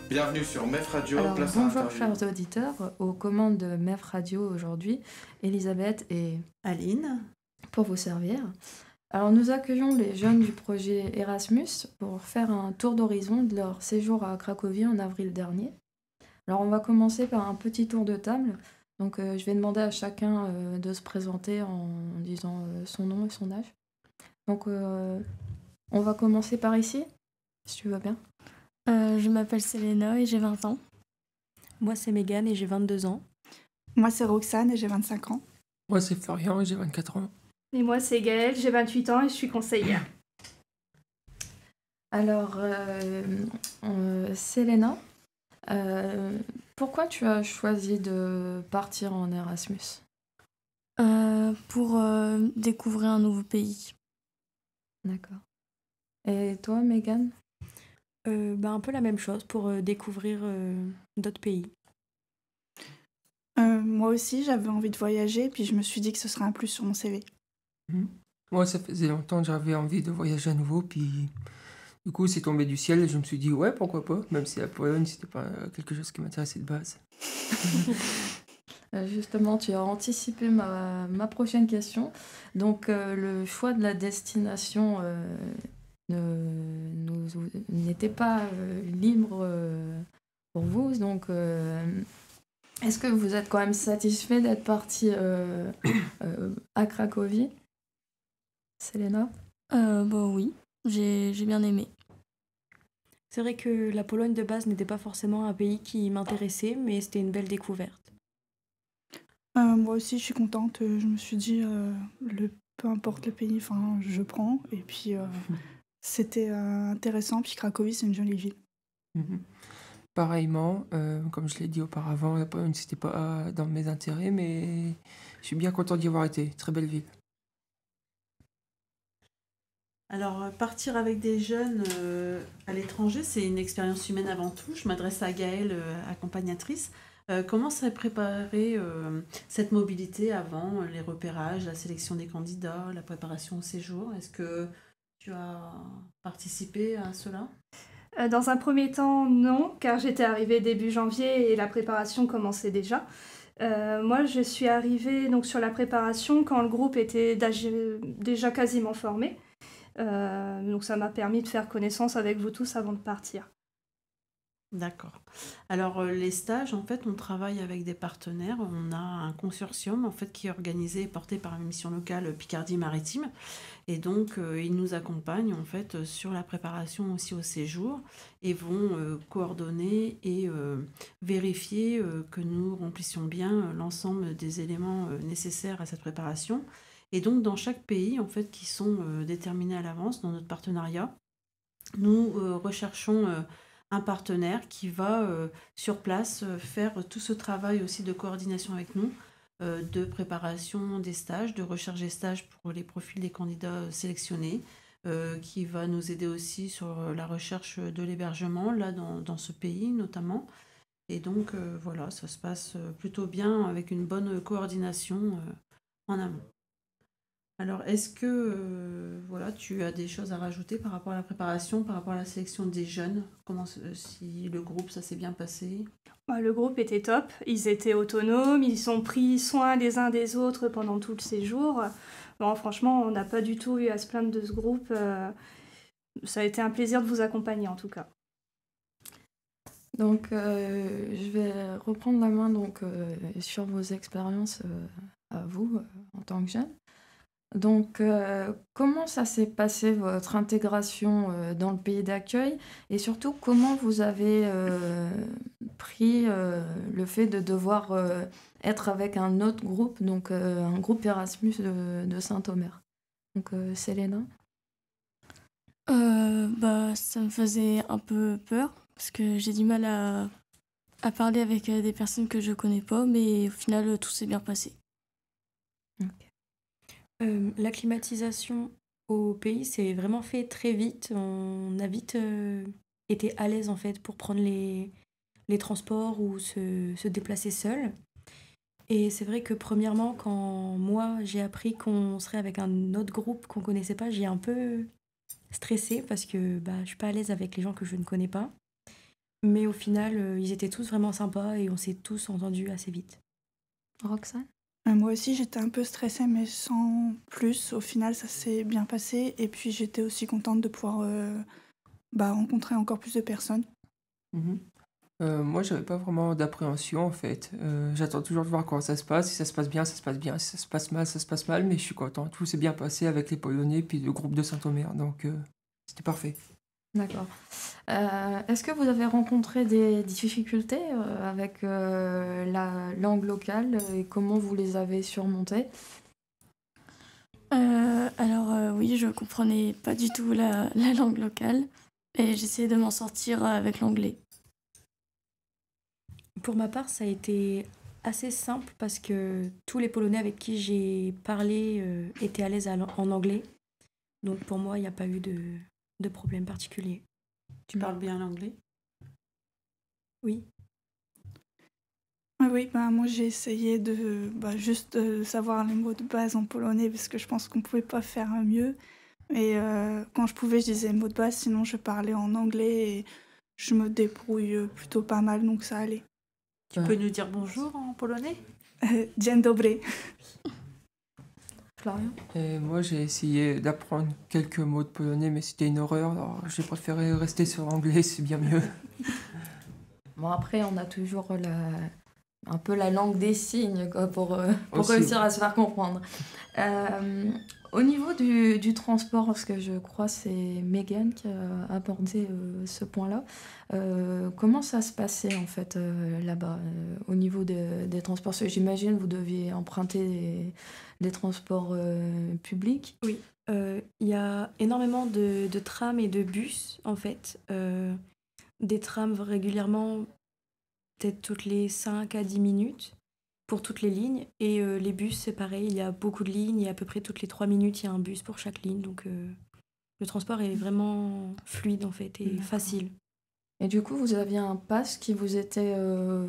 Bienvenue sur MEF Radio, Alors, place à bonjour l'interview. chers auditeurs, aux commandes de MEF Radio aujourd'hui, Elisabeth et Aline. pour vous servir. Alors, nous accueillons les jeunes du projet Erasmus pour faire un tour d'horizon de leur séjour à Cracovie en avril dernier. Alors, on va commencer par un petit tour de table. Donc, je vais demander à chacun de se présenter en disant son nom et son âge. Donc, on va commencer par ici, si tu veux bien. Je m'appelle Selena et j'ai 20 ans. Moi, c'est Mégane et j'ai 22 ans. Moi, c'est Roxane et j'ai 25 ans. Moi, c'est Florian et j'ai 24 ans. Et moi, c'est Gaëlle, j'ai 28 ans et je suis conseillère. Alors, Selena, pourquoi tu as choisi de partir en Erasmus? Pour découvrir un nouveau pays. D'accord. Et toi, Mégane? Un peu la même chose pour découvrir d'autres pays. Moi aussi, j'avais envie de voyager, puis je me suis dit que ce serait un plus sur mon CV. Moi, ça faisait longtemps que j'avais envie de voyager à nouveau, puis du coup, c'est tombé du ciel et je me suis dit, ouais, pourquoi pas, même si la Pologne, c'était pas quelque chose qui m'intéressait de base. Justement, tu as anticipé ma prochaine question. Donc, le choix de la destination n'était pas libre pour vous. Donc, est-ce que vous êtes quand même satisfait d'être parti à Cracovie, Selena? Oui, j'ai bien aimé. C'est vrai que la Pologne de base n'était pas forcément un pays qui m'intéressait, mais c'était une belle découverte. Moi aussi, je suis contente. Je me suis dit, peu importe le pays, je prends. Et puis, c'était intéressant. Puis Cracovie, c'est une jolie ville. Pareillement, comme je l'ai dit auparavant, la Pologne, c'était pas dans mes intérêts, mais je suis bien content d'y avoir été. Très belle ville. Alors, partir avec des jeunes à l'étranger, c'est une expérience humaine avant tout. Je m'adresse à Gaëlle, accompagnatrice. Comment serait préparée cette mobilité avant les repérages, la sélection des candidats, la préparation au séjour? Est-ce que tu as participé à cela? Dans un premier temps, non, car j'étais arrivée début janvier et la préparation commençait déjà. Moi, je suis arrivée donc, sur la préparation quand le groupe était déjà quasiment formé. Donc ça m'a permis de faire connaissance avec vous tous avant de partir. D'accord. Alors les stages, en fait, on travaille avec des partenaires. On a un consortium en fait qui est organisé et porté par une mission locale Picardie-Maritime, et donc ils nous accompagnent en fait sur la préparation aussi au séjour et vont coordonner et vérifier que nous remplissions bien l'ensemble des éléments nécessaires à cette préparation. Et donc dans chaque pays en fait qui sont déterminés à l'avance dans notre partenariat, nous recherchons un partenaire qui va sur place faire tout ce travail aussi de coordination avec nous, de préparation des stages, de recherche des stages pour les profils des candidats sélectionnés, qui va nous aider aussi sur la recherche de l'hébergement, là dans ce pays notamment. Et donc voilà, ça se passe plutôt bien avec une bonne coordination en amont. Alors, est-ce que tu as des choses à rajouter par rapport à la préparation, par rapport à la sélection des jeunes? Si le groupe, ça s'est bien passé? Le groupe était top, ils étaient autonomes, ils ont pris soin les uns des autres pendant tout le séjour. Bon, franchement, on n'a pas du tout eu à se plaindre de ce groupe. Ça a été un plaisir de vous accompagner en tout cas. Donc, je vais reprendre la main sur vos expériences à vous en tant que jeune. Donc, comment ça s'est passé votre intégration dans le pays d'accueil et surtout comment vous avez pris le fait de devoir être avec un autre groupe, donc un groupe Erasmus de Saint-Omer. Donc, Selena? Ça me faisait un peu peur parce que j'ai du mal à parler avec des personnes que je connais pas, mais au final, tout s'est bien passé. Okay. L'acclimatisation au pays s'est vraiment fait très vite. On a vite été à l'aise en fait pour prendre les transports ou se déplacer seul. Et c'est vrai que premièrement, quand moi j'ai appris qu'on serait avec un autre groupe qu'on connaissait pas, j'ai un peu stressée parce que je suis pas à l'aise avec les gens que je ne connais pas. Mais au final, ils étaient tous vraiment sympas et on s'est tous entendus assez vite. Roxane? Moi aussi, j'étais un peu stressée, mais sans plus. Au final, ça s'est bien passé. Et puis, j'étais aussi contente de pouvoir rencontrer encore plus de personnes. Mhm. Moi, j'avais pas vraiment d'appréhension en fait. J'attends toujours de voir comment ça se passe. Si ça se passe bien, ça se passe bien. Si ça se passe mal, ça se passe mal. Mais je suis content. Tout s'est bien passé avec les Polonais puis le groupe de Saint-Omer. Donc, c'était parfait. D'accord. Est-ce que vous avez rencontré des difficultés avec la langue locale et comment vous les avez surmontées? Alors oui, je comprenais pas du tout la langue locale et j'essayais de m'en sortir avec l'anglais. Pour ma part, ça a été assez simple parce que tous les Polonais avec qui j'ai parlé étaient à l'aise en anglais. Donc pour moi, il n'y a pas eu de problème particulier. Tu parles bien l'anglais? Oui. Oui, moi j'ai essayé de juste savoir les mots de base en polonais parce que je pense qu'on pouvait pas faire mieux. Et quand je pouvais, je disais les mots de base, sinon je parlais en anglais et je me débrouille plutôt pas mal, donc ça allait. Tu peux nous dire bonjour en polonais? Dzień dobry. Florian? Et moi, j'ai essayé d'apprendre quelques mots de polonais, mais c'était une horreur. Alors, j'ai préféré rester sur l'anglais, c'est bien mieux. Bon, après, on a toujours un peu la langue des signes quoi, pour Aussi, réussir ouais. à se faire comprendre. Au niveau du transport, parce que je crois que c'est Megan qui a abordé ce point-là, comment ça se passait en fait là-bas au niveau des transports? Parce que j'imagine vous deviez emprunter des transports publics. Oui. Il y a énormément de trams et de bus, en fait. Des trams régulièrement, peut-être toutes les 5 à 10 minutes pour toutes les lignes. Et les bus, c'est pareil, il y a beaucoup de lignes et à peu près toutes les 3 minutes, il y a un bus pour chaque ligne. Donc le transport est vraiment fluide, en fait, et D'accord. facile. Et du coup, vous aviez un pass qui vous était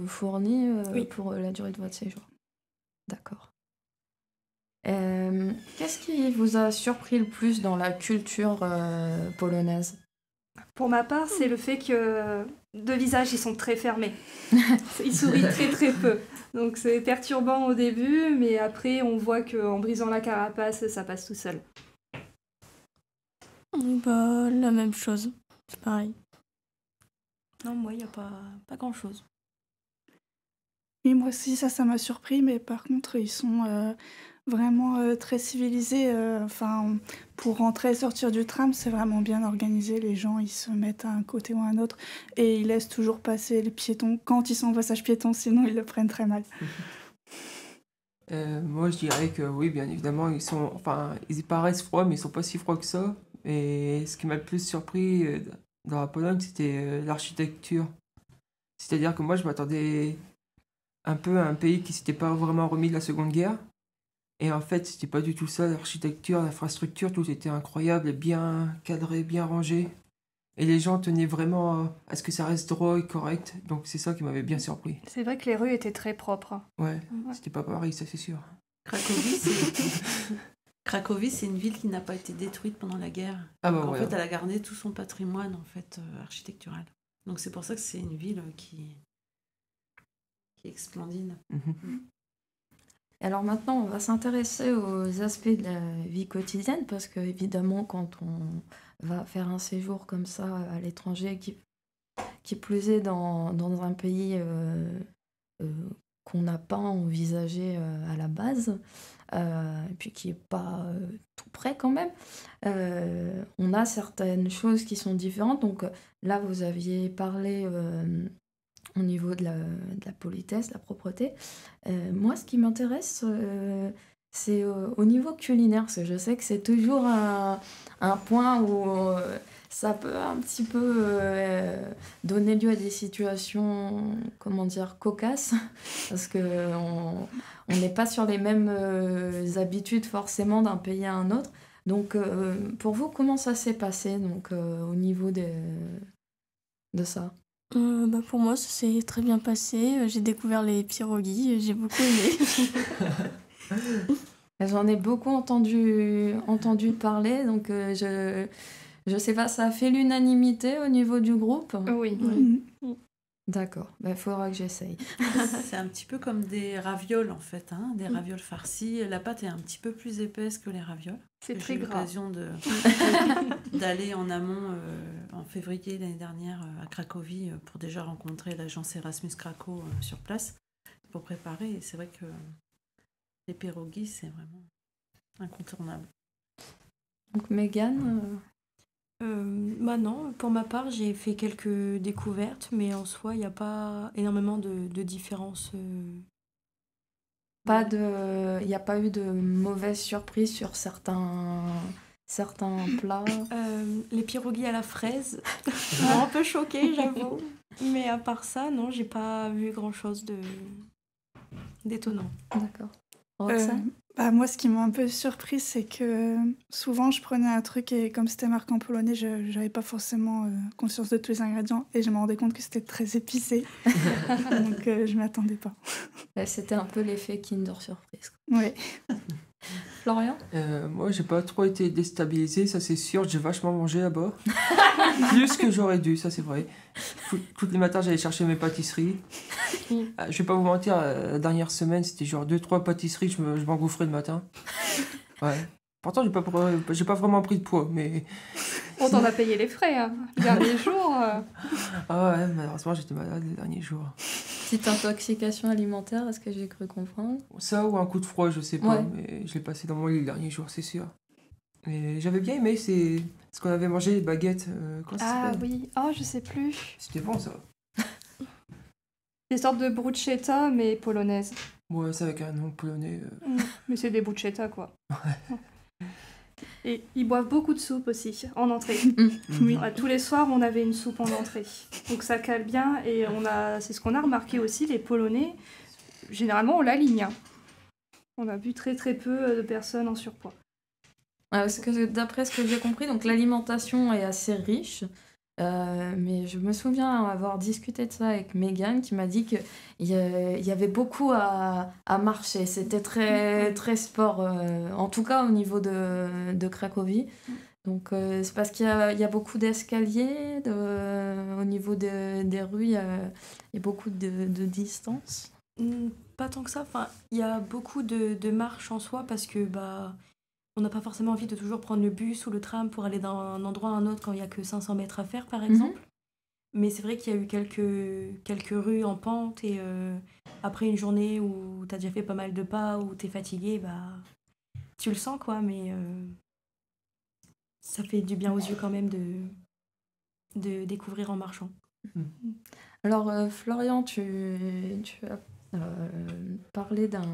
fourni Oui. pour la durée de votre séjour. D'accord. Qu'est-ce qui vous a surpris le plus dans la culture polonaise? Pour ma part, c'est le fait que de visage, ils sont très fermés. Ils sourient très très peu. Donc c'est perturbant au début, mais après on voit qu'en brisant la carapace, ça passe tout seul. Bah, la même chose, c'est pareil. Non, moi, il n'y a pas grand-chose. Oui, moi aussi, ça m'a surpris, mais par contre, ils sont vraiment très civilisés. Enfin, pour rentrer et sortir du tram, c'est vraiment bien organisé. Les gens, ils se mettent à un côté ou à un autre et ils laissent toujours passer les piétons quand ils sont en passage piéton, sinon ils le prennent très mal. Moi, je dirais que oui, bien évidemment, ils y paraissent froids, mais ils sont pas si froids que ça. Et ce qui m'a le plus surpris dans la Pologne, c'était l'architecture. C'est-à-dire que moi, je m'attendais un peu à un pays qui s'était pas vraiment remis de la Seconde Guerre. Et en fait, c'était pas du tout ça. L'architecture, l'infrastructure, tout était incroyable, bien cadré, bien rangé. Et les gens tenaient vraiment à ce que ça reste droit et correct. Donc c'est ça qui m'avait bien surpris. C'est vrai que les rues étaient très propres. Ouais, Ouais. c'était pas pareil, ça c'est sûr. Cracovie, c'est une ville qui n'a pas été détruite pendant la guerre. Ah bah Donc, en ouais. fait, elle a gardé tout son patrimoine en fait architectural. Donc c'est pour ça que c'est une ville qui est splendide. Mhm. Alors maintenant, on va s'intéresser aux aspects de la vie quotidienne parce que évidemment, quand on va faire un séjour comme ça à l'étranger, qui plus est dans un pays qu'on n'a pas envisagé à la base, et puis qui n'est pas tout près quand même, on a certaines choses qui sont différentes. Donc là, vous aviez parlé au niveau de la politesse, la propreté. Moi, ce qui m'intéresse, c'est au niveau culinaire, parce que je sais que c'est toujours un point où ça peut un petit peu donner lieu à des situations, comment dire, cocasses, parce qu'on n'est pas sur les mêmes habitudes forcément d'un pays à un autre. Donc, pour vous, comment ça s'est passé donc, au niveau de ça? Pour moi, ça s'est très bien passé. J'ai découvert les pierogies, j'ai beaucoup aimé. J'en ai beaucoup entendu parler, donc je sais pas, ça a fait l'unanimité au niveau du groupe. Oui. Mhm. D'accord, il faudra que j'essaye. C'est un petit peu comme des ravioles en fait, hein, des ravioles farcies. La pâte est un petit peu plus épaisse que les ravioles. C'est J'ai très eu gras. l'occasion d'aller en amont en février l'année dernière à Cracovie pour déjà rencontrer l'agence Erasmus Craco sur place pour préparer. Et c'est vrai que les pierogies, c'est vraiment incontournable. Donc Mégane, Bah non, pour ma part, j'ai fait quelques découvertes, mais en soi, il n'y a pas énormément de différences. il n'y a pas eu de mauvaises surprises sur certains plats. Les pierogies à la fraise m'ont un peu choquée, j'avoue. Mais à part ça, non, j'ai pas vu grand-chose d'étonnant. D'accord. Roxane? Moi, ce qui m'a un peu surprise, c'est que souvent, je prenais un truc et comme c'était marqué en polonais, je n'avais pas forcément conscience de tous les ingrédients et je me rendais compte que c'était très épicé. Donc, je ne m'y attendais pas. C'était un peu l'effet Kinder Surprise. Oui. Florian? Moi, j'ai pas trop été déstabilisé, ça c'est sûr. J'ai vachement mangé là-bas. Plus que j'aurais dû, ça c'est vrai. Tous les matins, j'allais chercher mes pâtisseries. Je vais pas vous mentir, la dernière semaine, c'était genre 2-3 pâtisseries, je m'engouffrais le matin. Ouais. Pourtant, j'ai pas vraiment pris de poids, mais... On t'en a payé les frais, hein. Le dernier jour. Ah ouais, malheureusement, j'étais malade les derniers jours. Petite intoxication alimentaire, est-ce que j'ai cru comprendre? Ça ou un coup de froid, je sais pas, Ouais. mais je l'ai passé dans mon lit les derniers jours, c'est sûr. Et j'avais bien aimé, c'est ce qu'on avait mangé, les baguettes. Comment ça Ah s'appelle? oui, oh je sais plus. C'était bon ça. Des sortes de bruschetta, mais polonaises. Ouais, ça avec un nom polonais. Mais c'est des bruschetta, quoi. Et ils boivent beaucoup de soupe aussi, en entrée. Oui. Ouais, tous les soirs, on avait une soupe en entrée. Donc ça cale bien, et c'est ce qu'on a remarqué aussi, les Polonais, généralement, on l'aligne. Hein. On a vu très très peu de personnes en surpoids. Parce que d'après ce que j'ai compris, donc l'alimentation est assez riche. Mais je me souviens avoir discuté de ça avec Mégane qui m'a dit qu'il y avait beaucoup à marcher. C'était très, très sport, en tout cas au niveau de Cracovie. Donc c'est parce qu'il y a beaucoup d'escaliers, au niveau des rues, il y a beaucoup de distance. Pas tant que ça. Enfin, il y a beaucoup de marches en soi parce que on n'a pas forcément envie de toujours prendre le bus ou le tram pour aller d'un endroit à un autre quand il n'y a que 500 mètres à faire, par exemple. Mais c'est vrai qu'il y a eu quelques rues en pente et après une journée où tu as déjà fait pas mal de pas, où tu es fatigué, tu le sens, quoi. Mais ça fait du bien aux yeux quand même de découvrir en marchant. Alors, Florian, tu as parlé d'un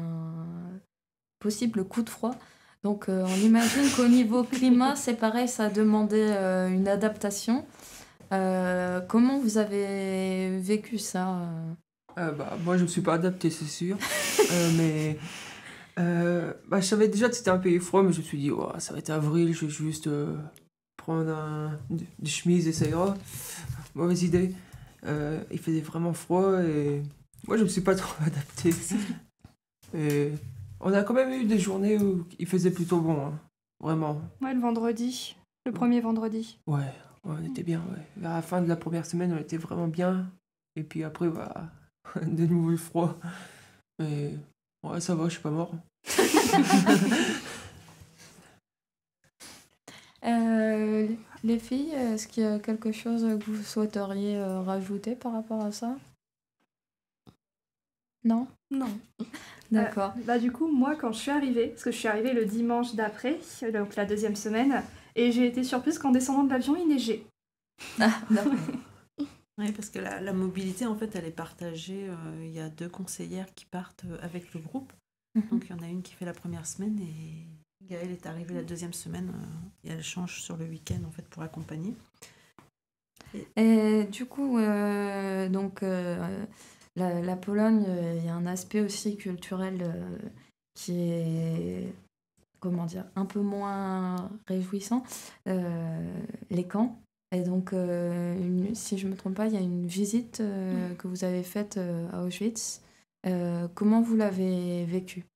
possible coup de froid. Donc, on imagine qu'au niveau climat, c'est pareil, ça a demandé une adaptation. Comment vous avez vécu ça? Moi, je me suis pas adapté, c'est sûr. Mais je savais déjà que c'était un pays froid, mais je me suis dit, oh, ça va être avril, je vais juste prendre des chemises et ça ira. Mauvaise idée. Il faisait vraiment froid et moi, je me suis pas trop adapté. Et on a quand même eu des journées où il faisait plutôt bon, hein. Vraiment. Ouais, le vendredi, le premier vendredi. Ouais, on était bien. Ouais. Vers la fin de la première semaine, on était vraiment bien. Et puis après, de nouveau le froid. Mais ouais, ça va, je suis pas mort. Les filles, est-ce qu'il y a quelque chose que vous souhaiteriez rajouter par rapport à ça? Non? Non. D'accord. Du coup, moi, quand je suis arrivée, parce que je suis arrivée le dimanche d'après, donc la deuxième semaine, et j'ai été surprise qu'en descendant de l'avion, il neigeait. Ah, d'accord. Oui, parce que la mobilité, en fait, elle est partagée. Il y a 2 conseillères qui partent avec le groupe. Donc, il y en a une qui fait la première semaine et Gaëlle est arrivée la deuxième semaine et elle change sur le week-end, en fait, pour accompagner. Et du coup, la Pologne, il y a un aspect aussi culturel qui est, comment dire, un peu moins réjouissant, les camps. Et donc, si je ne me trompe pas, il y a une visite que vous avez faite à Auschwitz. Comment vous l'avez vécu?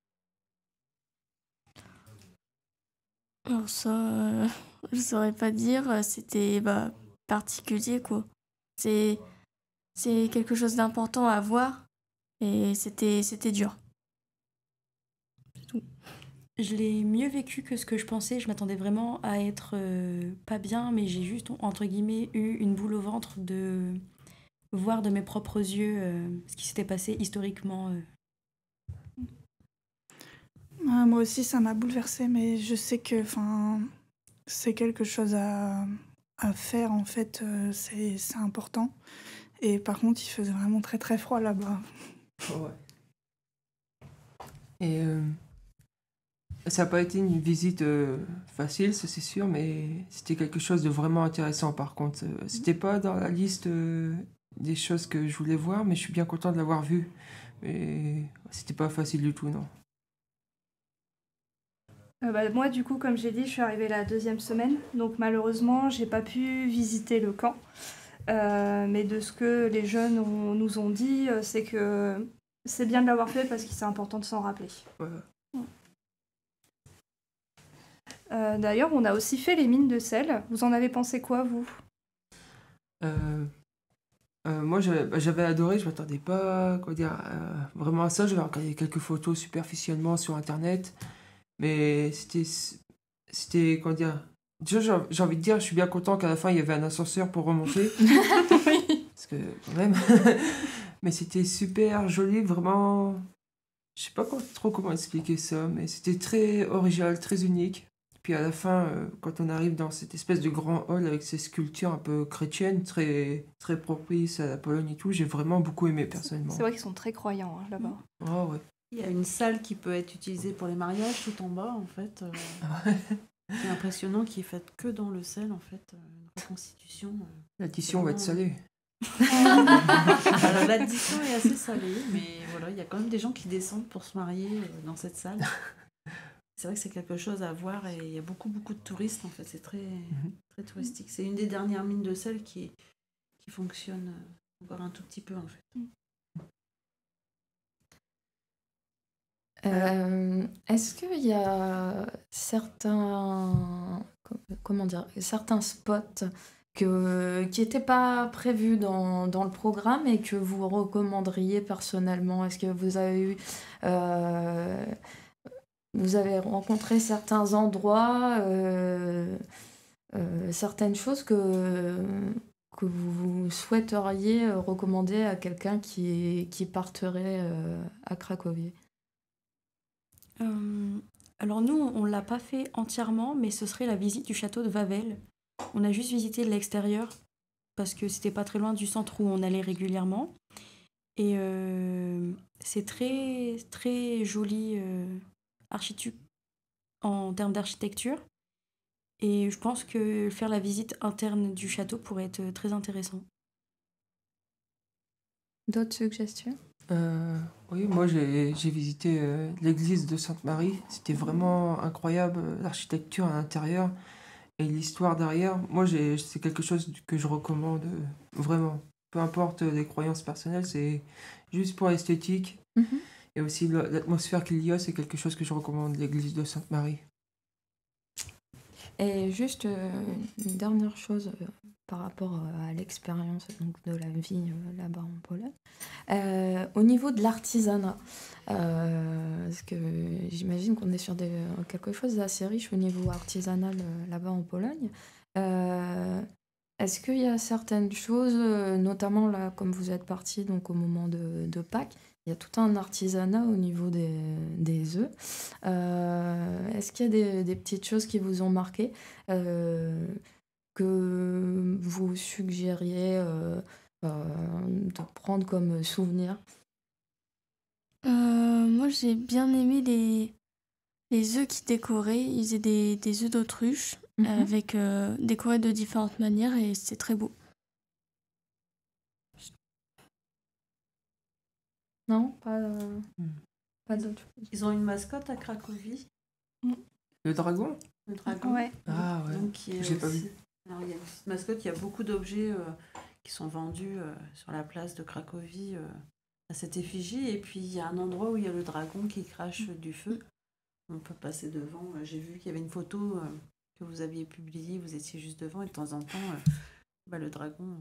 Alors ça, je saurais pas dire. C'était particulier, quoi. C'est c'est quelque chose d'important à voir et c'était dur. C'est tout. Je l'ai mieux vécu que ce que je pensais. Je m'attendais vraiment à être pas bien, mais j'ai juste, entre guillemets, eu une boule au ventre de voir de mes propres yeux ce qui s'était passé historiquement. Moi aussi, ça m'a bouleversée, mais je sais que c'est quelque chose à faire, en fait, c'est important. Et par contre, il faisait vraiment très très froid là-bas. Ouais. Et ça n'a pas été une visite facile, ça c'est sûr, mais c'était quelque chose de vraiment intéressant par contre. C'était pas dans la liste des choses que je voulais voir, mais je suis bien content de l'avoir vu. Mais c'était pas facile du tout, non. Moi, du coup, comme j'ai dit, je suis arrivée la 2e semaine, donc malheureusement, j'ai pas pu visiter le camp. Mais de ce que les jeunes nous ont dit, c'est que c'est bien de l'avoir fait parce que c'est important de s'en rappeler. Ouais. D'ailleurs, on a aussi fait les mines de sel. Vous en avez pensé quoi, vous? Moi, j'avais adoré, je m'attendais pas vraiment à ça. J'avais regardé quelques photos superficiellement sur Internet, mais c'était déjà, j'ai envie de dire, je suis bien content qu'à la fin, il y avait un ascenseur pour remonter. Oui. Parce que, quand même, mais c'était super joli, vraiment. Je sais pas trop comment expliquer ça, mais c'était très original, très unique. Puis à la fin, quand on arrive dans cette espèce de grand hall avec ces sculptures un peu chrétiennes, très, très propices à la Pologne et tout, j'ai vraiment beaucoup aimé personnellement. C'est vrai qu'ils sont très croyants là-bas. Ah ouais. Il y a une salle qui peut être utilisée pour les mariages tout en bas, en fait. C'est impressionnant, qui est faite que dans le sel, en fait. Une reconstitution. L'addition va être salée. Alors l'addition est assez salée, mais voilà, il y a quand même des gens qui descendent pour se marier dans cette salle. C'est vrai que c'est quelque chose à voir et il y a beaucoup de touristes, en fait. C'est très, très touristique. C'est une des dernières mines de sel qui fonctionne encore un tout petit peu, en fait. Est-ce qu'il y a certains spots qui n'étaient pas prévus dans le programme et que vous recommanderiez personnellement? Est-ce que vous avez rencontré certains endroits, certaines choses que vous souhaiteriez recommander à quelqu'un qui parterait à Cracovie? Alors nous, on l'a pas fait entièrement, mais ce serait la visite du château de Wawel. On a juste visité l'extérieur parce que c'était pas très loin du centre où on allait régulièrement. Et c'est très très joli en termes d'architecture. Et je pense que faire la visite interne du château pourrait être très intéressant. D'autres suggestions? Oui, moi j'ai visité l'église de Sainte-Marie. C'était vraiment incroyable, l'architecture à l'intérieur et l'histoire derrière. Moi, c'est quelque chose que je recommande vraiment. Peu importe les croyances personnelles, c'est juste pour l'esthétique. Et aussi l'atmosphère qu'il y a, c'est quelque chose que je recommande, l'église de Sainte-Marie. Et juste une dernière chose par rapport à l'expérience donc, de la vie là-bas en Pologne. Au niveau de l'artisanat, parce que j'imagine qu'on est sur quelque chose d'assez riche au niveau artisanal là-bas en Pologne. Est-ce qu'il y a certaines choses, notamment là, comme vous êtes parti donc, au moment de Pâques, il y a tout un artisanat au niveau des œufs. Est-ce qu'il y a des petites choses qui vous ont marqué que vous suggériez de prendre comme souvenir? Moi, j'ai bien aimé les œufs qui décoraient. Ils faisaient des œufs d'autruche avec décorés de différentes manières et c'est très beau. Non, pas d'autre chose. Ils ont une mascotte à Cracovie. Le dragon? Le dragon. Ouais. Ah ouais. Donc, qui est J'ai pas aussi- vu. Alors, il y a une petite mascotte, il y a beaucoup d'objets qui sont vendus sur la place de Cracovie à cette effigie. Et puis, il y a un endroit où il y a le dragon qui crache du feu. On peut passer devant. J'ai vu qu'il y avait une photo que vous aviez publiée, vous étiez juste devant et de temps en temps, le dragon.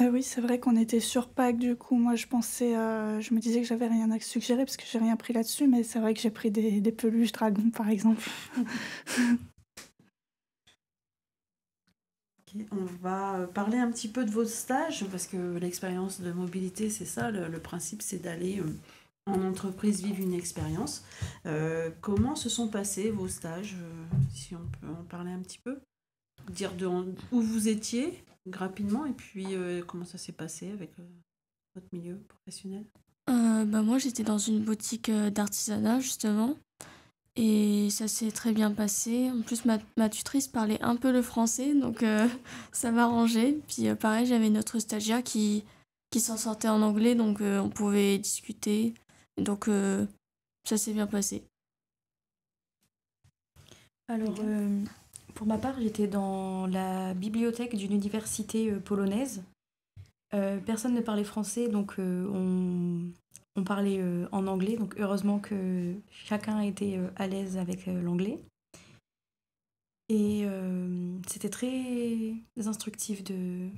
Oui, c'est vrai qu'on était sur Pâques, du coup, moi je me disais que j'avais rien à suggérer parce que j'ai rien pris là-dessus, mais c'est vrai que j'ai pris des peluches dragons, par exemple. Ok, on va parler un petit peu de vos stages, parce que l'expérience de mobilité, c'est ça, le principe, c'est d'aller en entreprise vivre une expérience. Comment se sont passés vos stages, si on peut en parler un petit peu? Dire où vous étiez rapidement, et puis comment ça s'est passé avec votre milieu professionnel? Moi, j'étais dans une boutique d'artisanat, justement, et ça s'est très bien passé. En plus, ma tutrice parlait un peu le français, donc ça m'arrangeait. Puis pareil, j'avais une autre stagiaire qui s'en sortait en anglais, donc on pouvait discuter. Donc ça s'est bien passé. Alors, pour ma part, j'étais dans la bibliothèque d'une université polonaise. Personne ne parlait français, donc on parlait en anglais. Donc heureusement que chacun était à l'aise avec l'anglais. Et c'était très instructif de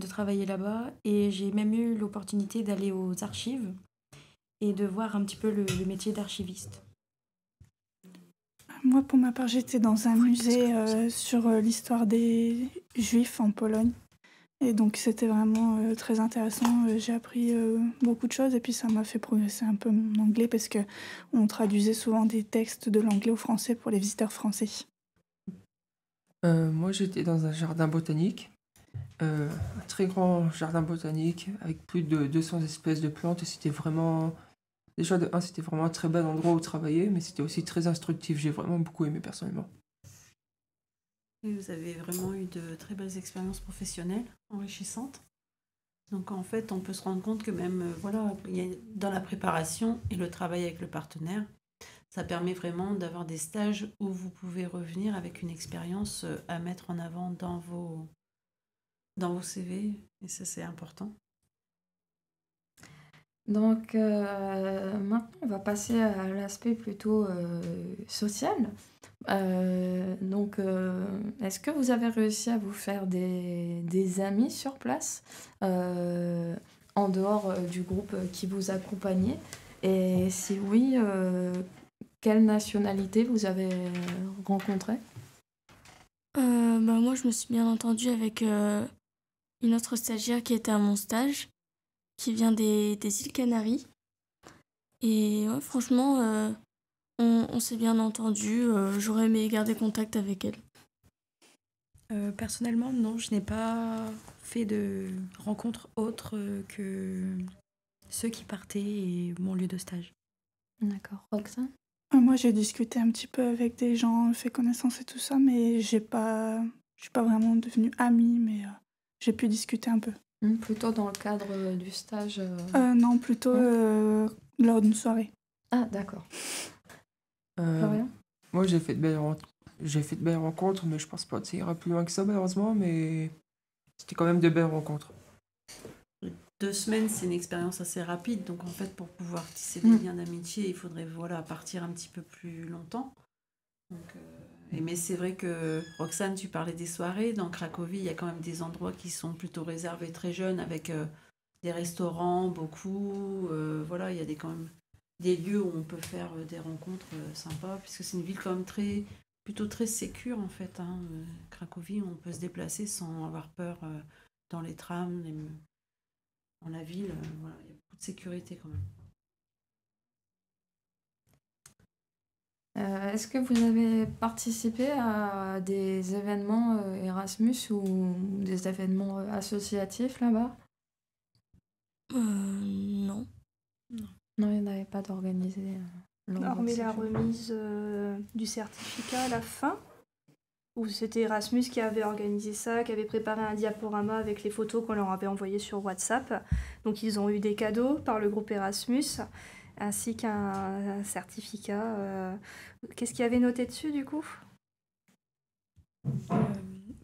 travailler là-bas. Et j'ai même eu l'opportunité d'aller aux archives et de voir un petit peu le métier d'archiviste. Moi, pour ma part, j'étais dans un musée sur l'histoire des Juifs en Pologne. Et donc, c'était vraiment très intéressant. J'ai appris beaucoup de choses et puis ça m'a fait progresser un peu mon anglais parce qu'on traduisait souvent des textes de l'anglais au français pour les visiteurs français. Moi, j'étais dans un jardin botanique, un très grand jardin botanique avec plus de 200 espèces de plantes. Et c'était vraiment, déjà de un, c'était vraiment un très bel endroit où travailler, mais c'était aussi très instructif. J'ai vraiment beaucoup aimé personnellement. Et vous avez vraiment eu de très belles expériences professionnelles enrichissantes. Donc en fait, on peut se rendre compte que même dans la préparation et le travail avec le partenaire, ça permet vraiment d'avoir des stages où vous pouvez revenir avec une expérience à mettre en avant dans vos CV. Et ça, c'est important. Donc maintenant, on va passer à l'aspect plutôt social. Est-ce que vous avez réussi à vous faire des amis sur place en dehors du groupe qui vous accompagnait? Et si oui, quelle nationalité vous avez rencontré? Moi, je me suis bien entendue avec une autre stagiaire qui était à mon stage, qui vient des îles Canaries. Et ouais, franchement, on s'est bien entendu. J'aurais aimé garder contact avec elle. Personnellement, non, je n'ai pas fait de rencontres autres que ceux qui partaient et mon lieu de stage. D'accord. Roxane? Moi, j'ai discuté un petit peu avec des gens, fait connaissance et tout ça, mais je suis pas vraiment devenue amie, mais j'ai pu discuter un peu. Plutôt dans le cadre du stage Non, plutôt lors d'une soirée. Ah, d'accord. Florian? Moi, j'ai fait de belles rencontres, mais je pense pas que ça ira plus loin que ça, malheureusement, mais c'était quand même de belles rencontres. 2 semaines, c'est une expérience assez rapide, donc en fait, pour pouvoir tisser des liens d'amitié, il faudrait partir un petit peu plus longtemps. Donc, mais c'est vrai que, Roxane, tu parlais des soirées. Dans Cracovie, il y a quand même des endroits qui sont plutôt réservés très jeunes, avec des restaurants, beaucoup. Il y a quand même des lieux où on peut faire des rencontres sympas, puisque c'est une ville quand même plutôt très sécure, en fait. Cracovie, on peut se déplacer sans avoir peur dans les trams, dans la ville. Il y a beaucoup de sécurité quand même. Est-ce que vous avez participé à des événements Erasmus ou des événements associatifs là-bas? Non. Non, il n'y en avait pas d'organisé. Hormis la remise du certificat à la fin, où c'était Erasmus qui avait organisé ça, qui avait préparé un diaporama avec les photos qu'on leur avait envoyées sur WhatsApp. Donc ils ont eu des cadeaux par le groupe Erasmus, ainsi qu'un certificat. Qu'est-ce qu'il y avait noté dessus, du coup?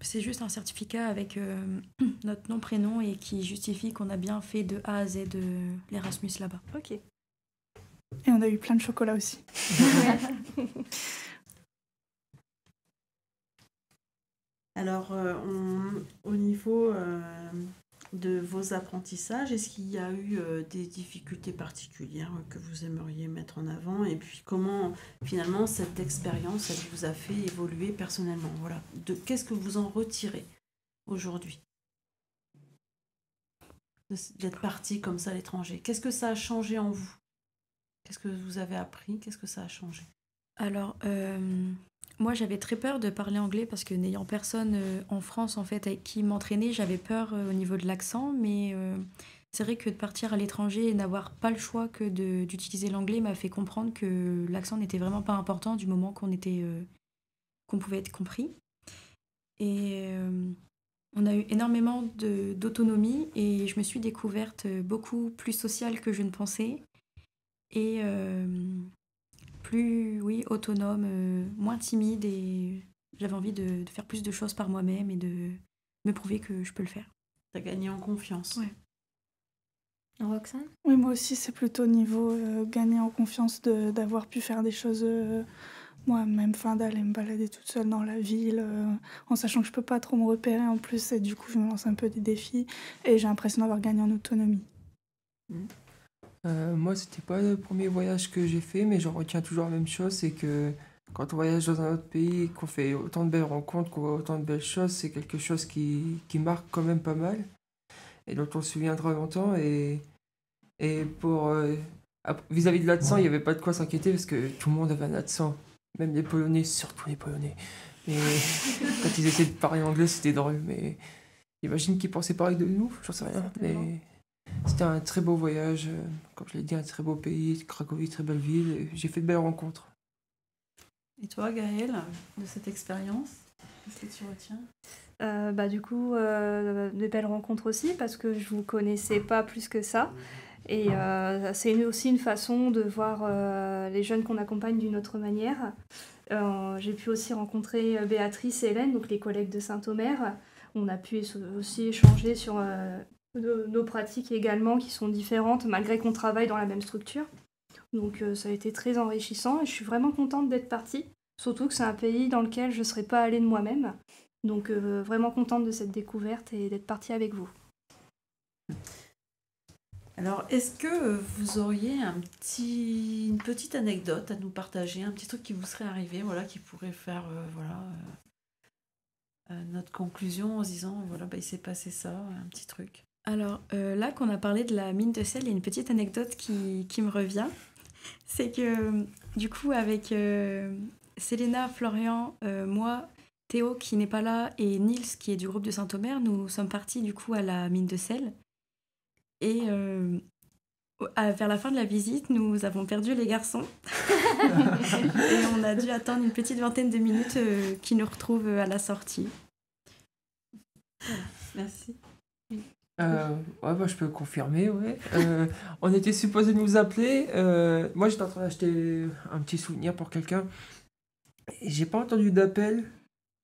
C'est juste un certificat avec notre nom, prénom et qui justifie qu'on a bien fait de A à Z de l'Erasmus là-bas. Ok. Et on a eu plein de chocolat aussi. Alors, au niveau de vos apprentissages, est-ce qu'il y a eu des difficultés particulières que vous aimeriez mettre en avant? Et puis, comment, finalement, cette expérience, elle vous a fait évoluer personnellement? Voilà. Qu'est-ce que vous en retirez aujourd'hui d'être parti comme ça à l'étranger? Qu'est-ce que ça a changé en vous? Qu'est-ce que vous avez appris? Qu'est-ce que ça a changé? Alors, moi, j'avais très peur de parler anglais parce que n'ayant personne en France, en fait, avec qui m'entraîner, j'avais peur au niveau de l'accent. Mais c'est vrai que de partir à l'étranger et n'avoir pas le choix que d'utiliser l'anglais m'a fait comprendre que l'accent n'était vraiment pas important du moment qu'on pouvait être compris. Et on a eu énormément d'autonomie et je me suis découverte beaucoup plus sociale que je ne pensais. Et plus, oui, autonome, moins timide, et j'avais envie de faire plus de choses par moi-même et de me prouver que je peux le faire. T'as gagné en confiance. Ouais. Roxane? Oui, moi aussi, c'est plutôt niveau gagner en confiance d'avoir pu faire des choses moi-même, enfin, d'aller me balader toute seule dans la ville, en sachant que je peux pas trop me repérer en plus, et du coup, je me lance un peu des défis, et j'ai l'impression d'avoir gagné en autonomie. Moi, c'était pas le premier voyage que j'ai fait, mais j'en retiens toujours la même chose, c'est que quand on voyage dans un autre pays, qu'on fait autant de belles rencontres, qu'on voit autant de belles choses, c'est quelque chose qui marque quand même pas mal, et dont on se souviendra longtemps. Et vis-à-vis de l'accent, il n'y avait pas de quoi s'inquiéter, parce que tout le monde avait un accent, même les Polonais, surtout les Polonais. Et quand ils essaient de parler anglais, c'était drôle, mais j'imagine qu'ils pensaient pareil de nous, j'en sais rien. Mais c'était un très beau voyage, comme je l'ai dit, un très beau pays, Cracovie, très belle ville, et j'ai fait de belles rencontres. Et toi, Gaëlle, de cette expérience, qu'est-ce que tu retiens? Du coup, de belles rencontres aussi, parce que je vous connaissais pas plus que ça. Et c'est aussi une façon de voir les jeunes qu'on accompagne d'une autre manière. J'ai pu aussi rencontrer Béatrice et Hélène, donc les collègues de Saint-Omer. On a pu aussi échanger sur nos pratiques également, qui sont différentes, malgré qu'on travaille dans la même structure. Donc ça a été très enrichissant, et je suis vraiment contente d'être partie. Surtout que c'est un pays dans lequel je ne serais pas allée de moi-même. Donc vraiment contente de cette découverte et d'être partie avec vous. Alors, est-ce que vous auriez une petite anecdote à nous partager, un petit truc qui vous serait arrivé, voilà, qui pourrait faire notre conclusion en se disant, voilà, il s'est passé ça, un petit truc. Alors là qu'on a parlé de la mine de sel, il y a une petite anecdote qui me revient. C'est que du coup avec Selena, Florian, moi, Théo qui n'est pas là et Nils qui est du groupe de Saint-Omer, nous sommes partis du coup à la mine de sel. Et vers la fin de la visite, nous avons perdu les garçons. Et on a dû attendre une petite vingtaine de minutes qu'ils nous retrouvent à la sortie. Voilà, merci. Je peux confirmer, ouais. On était supposé nous appeler. Moi, j'étais en train d'acheter un petit souvenir pour quelqu'un. Et j'ai pas entendu d'appel.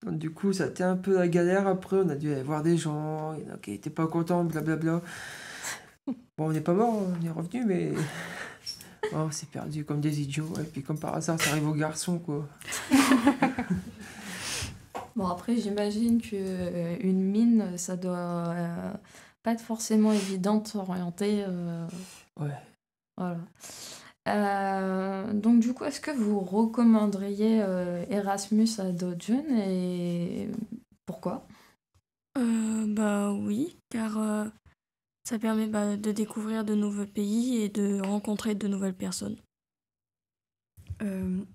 Donc, du coup, ça a été un peu la galère. Après, on a dû aller voir des gens. Il y en a qui étaient pas contents, blablabla. Bon, on n'est pas mort, on est revenu, mais on s'est perdu comme des idiots. Et puis, comme par hasard, ça arrive aux garçons, quoi. Bon, après, j'imagine qu'une mine, ça doit pas être forcément évident de s'orienter. Ouais. Voilà. Donc, du coup, est-ce que vous recommanderiez Erasmus à d'autres jeunes, et pourquoi? Oui, car ça permet de découvrir de nouveaux pays et de rencontrer de nouvelles personnes.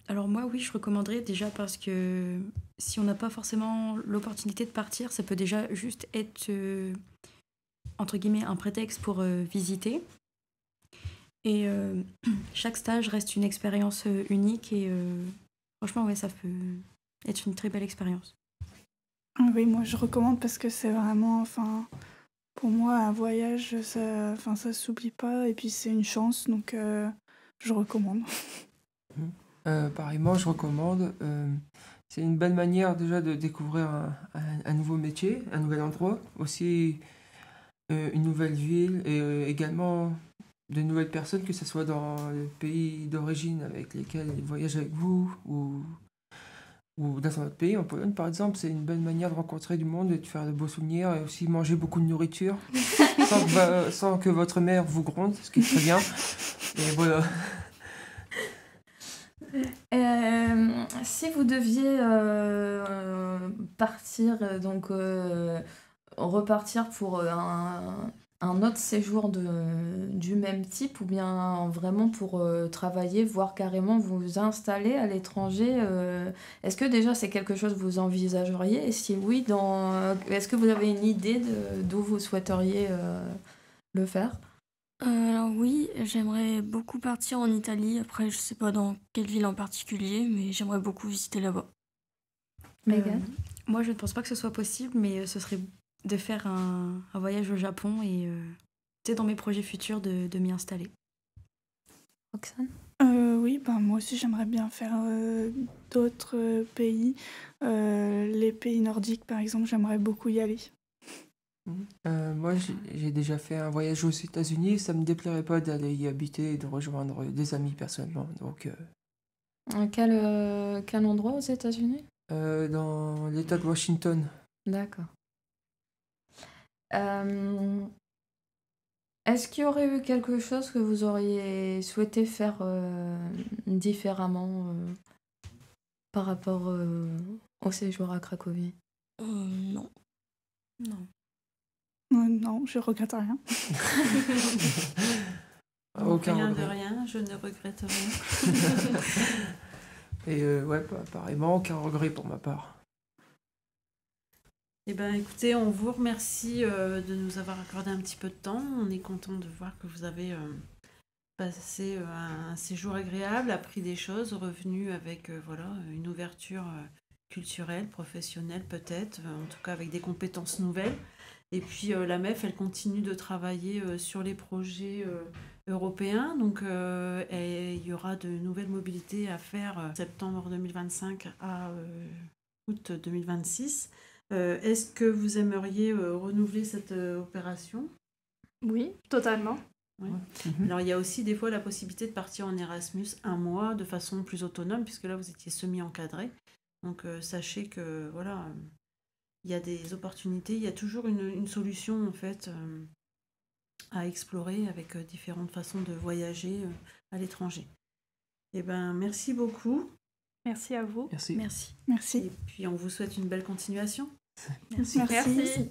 Alors moi, oui, je recommanderais déjà parce que si on n'a pas forcément l'opportunité de partir, ça peut déjà juste être, entre guillemets, un prétexte pour visiter. Et chaque stage reste une expérience unique et franchement, ouais, ça peut être une très belle expérience. Oui, moi je recommande parce que c'est vraiment, enfin, pour moi, un voyage, ça s'oublie pas, et puis c'est une chance, donc je recommande. Pareillement, je recommande. C'est une belle manière déjà de découvrir un nouveau métier, un nouvel endroit, aussi une nouvelle ville, et également de nouvelles personnes, que ce soit dans le pays d'origine avec lesquels ils voyagent avec vous, ou ou dans un autre pays, en Pologne par exemple, c'est une bonne manière de rencontrer du monde et de faire de beaux souvenirs et aussi manger beaucoup de nourriture sans que votre mère vous gronde, ce qui est très bien. Et voilà. Si vous deviez partir, repartir pour un autre séjour du même type, ou bien vraiment pour travailler, voire carrément vous installer à l'étranger, est-ce que déjà c'est quelque chose que vous envisageriez? Et si oui, est-ce que vous avez une idée d'où vous souhaiteriez le faire? Alors oui, j'aimerais beaucoup partir en Italie. Après, je sais pas dans quelle ville en particulier, mais j'aimerais beaucoup visiter là-bas. Megan? Moi, je ne pense pas que ce soit possible, mais ce serait de faire un voyage au Japon et c'est dans mes projets futurs de m'y installer. Roxane? Oui, moi aussi j'aimerais bien faire d'autres pays. Les pays nordiques, par exemple, j'aimerais beaucoup y aller. Moi, j'ai déjà fait un voyage aux États-Unis. Ça me déplairait pas d'aller y habiter et de rejoindre des amis personnellement. Donc, Quel endroit aux États-Unis? dans l'État de Washington. D'accord. Est-ce qu'il y aurait eu quelque chose que vous auriez souhaité faire différemment par rapport au séjour à Cracovie? Non. Non. Non, je regrette rien. Aucun Rien de regret. rien, je ne regrette rien. Et ouais, pareillement, aucun regret pour ma part. Eh bien, écoutez, on vous remercie de nous avoir accordé un petit peu de temps. On est content de voir que vous avez passé un séjour agréable, appris des choses, revenu avec une ouverture culturelle, professionnelle peut-être, en tout cas avec des compétences nouvelles. Et puis la MEF, elle continue de travailler sur les projets européens. Donc il y aura de nouvelles mobilités à faire septembre 2025 à août 2026. Est-ce que vous aimeriez renouveler cette opération? Oui, totalement. Ouais. Alors il y a aussi des fois la possibilité de partir en Erasmus un mois de façon plus autonome, puisque là vous étiez semi-encadré. Donc sachez que voilà, il y a des opportunités, il y a toujours une solution en fait à explorer avec différentes façons de voyager à l'étranger. Eh ben merci beaucoup. Merci à vous. Merci. Merci. Merci. Et puis on vous souhaite une belle continuation. Merci. Merci.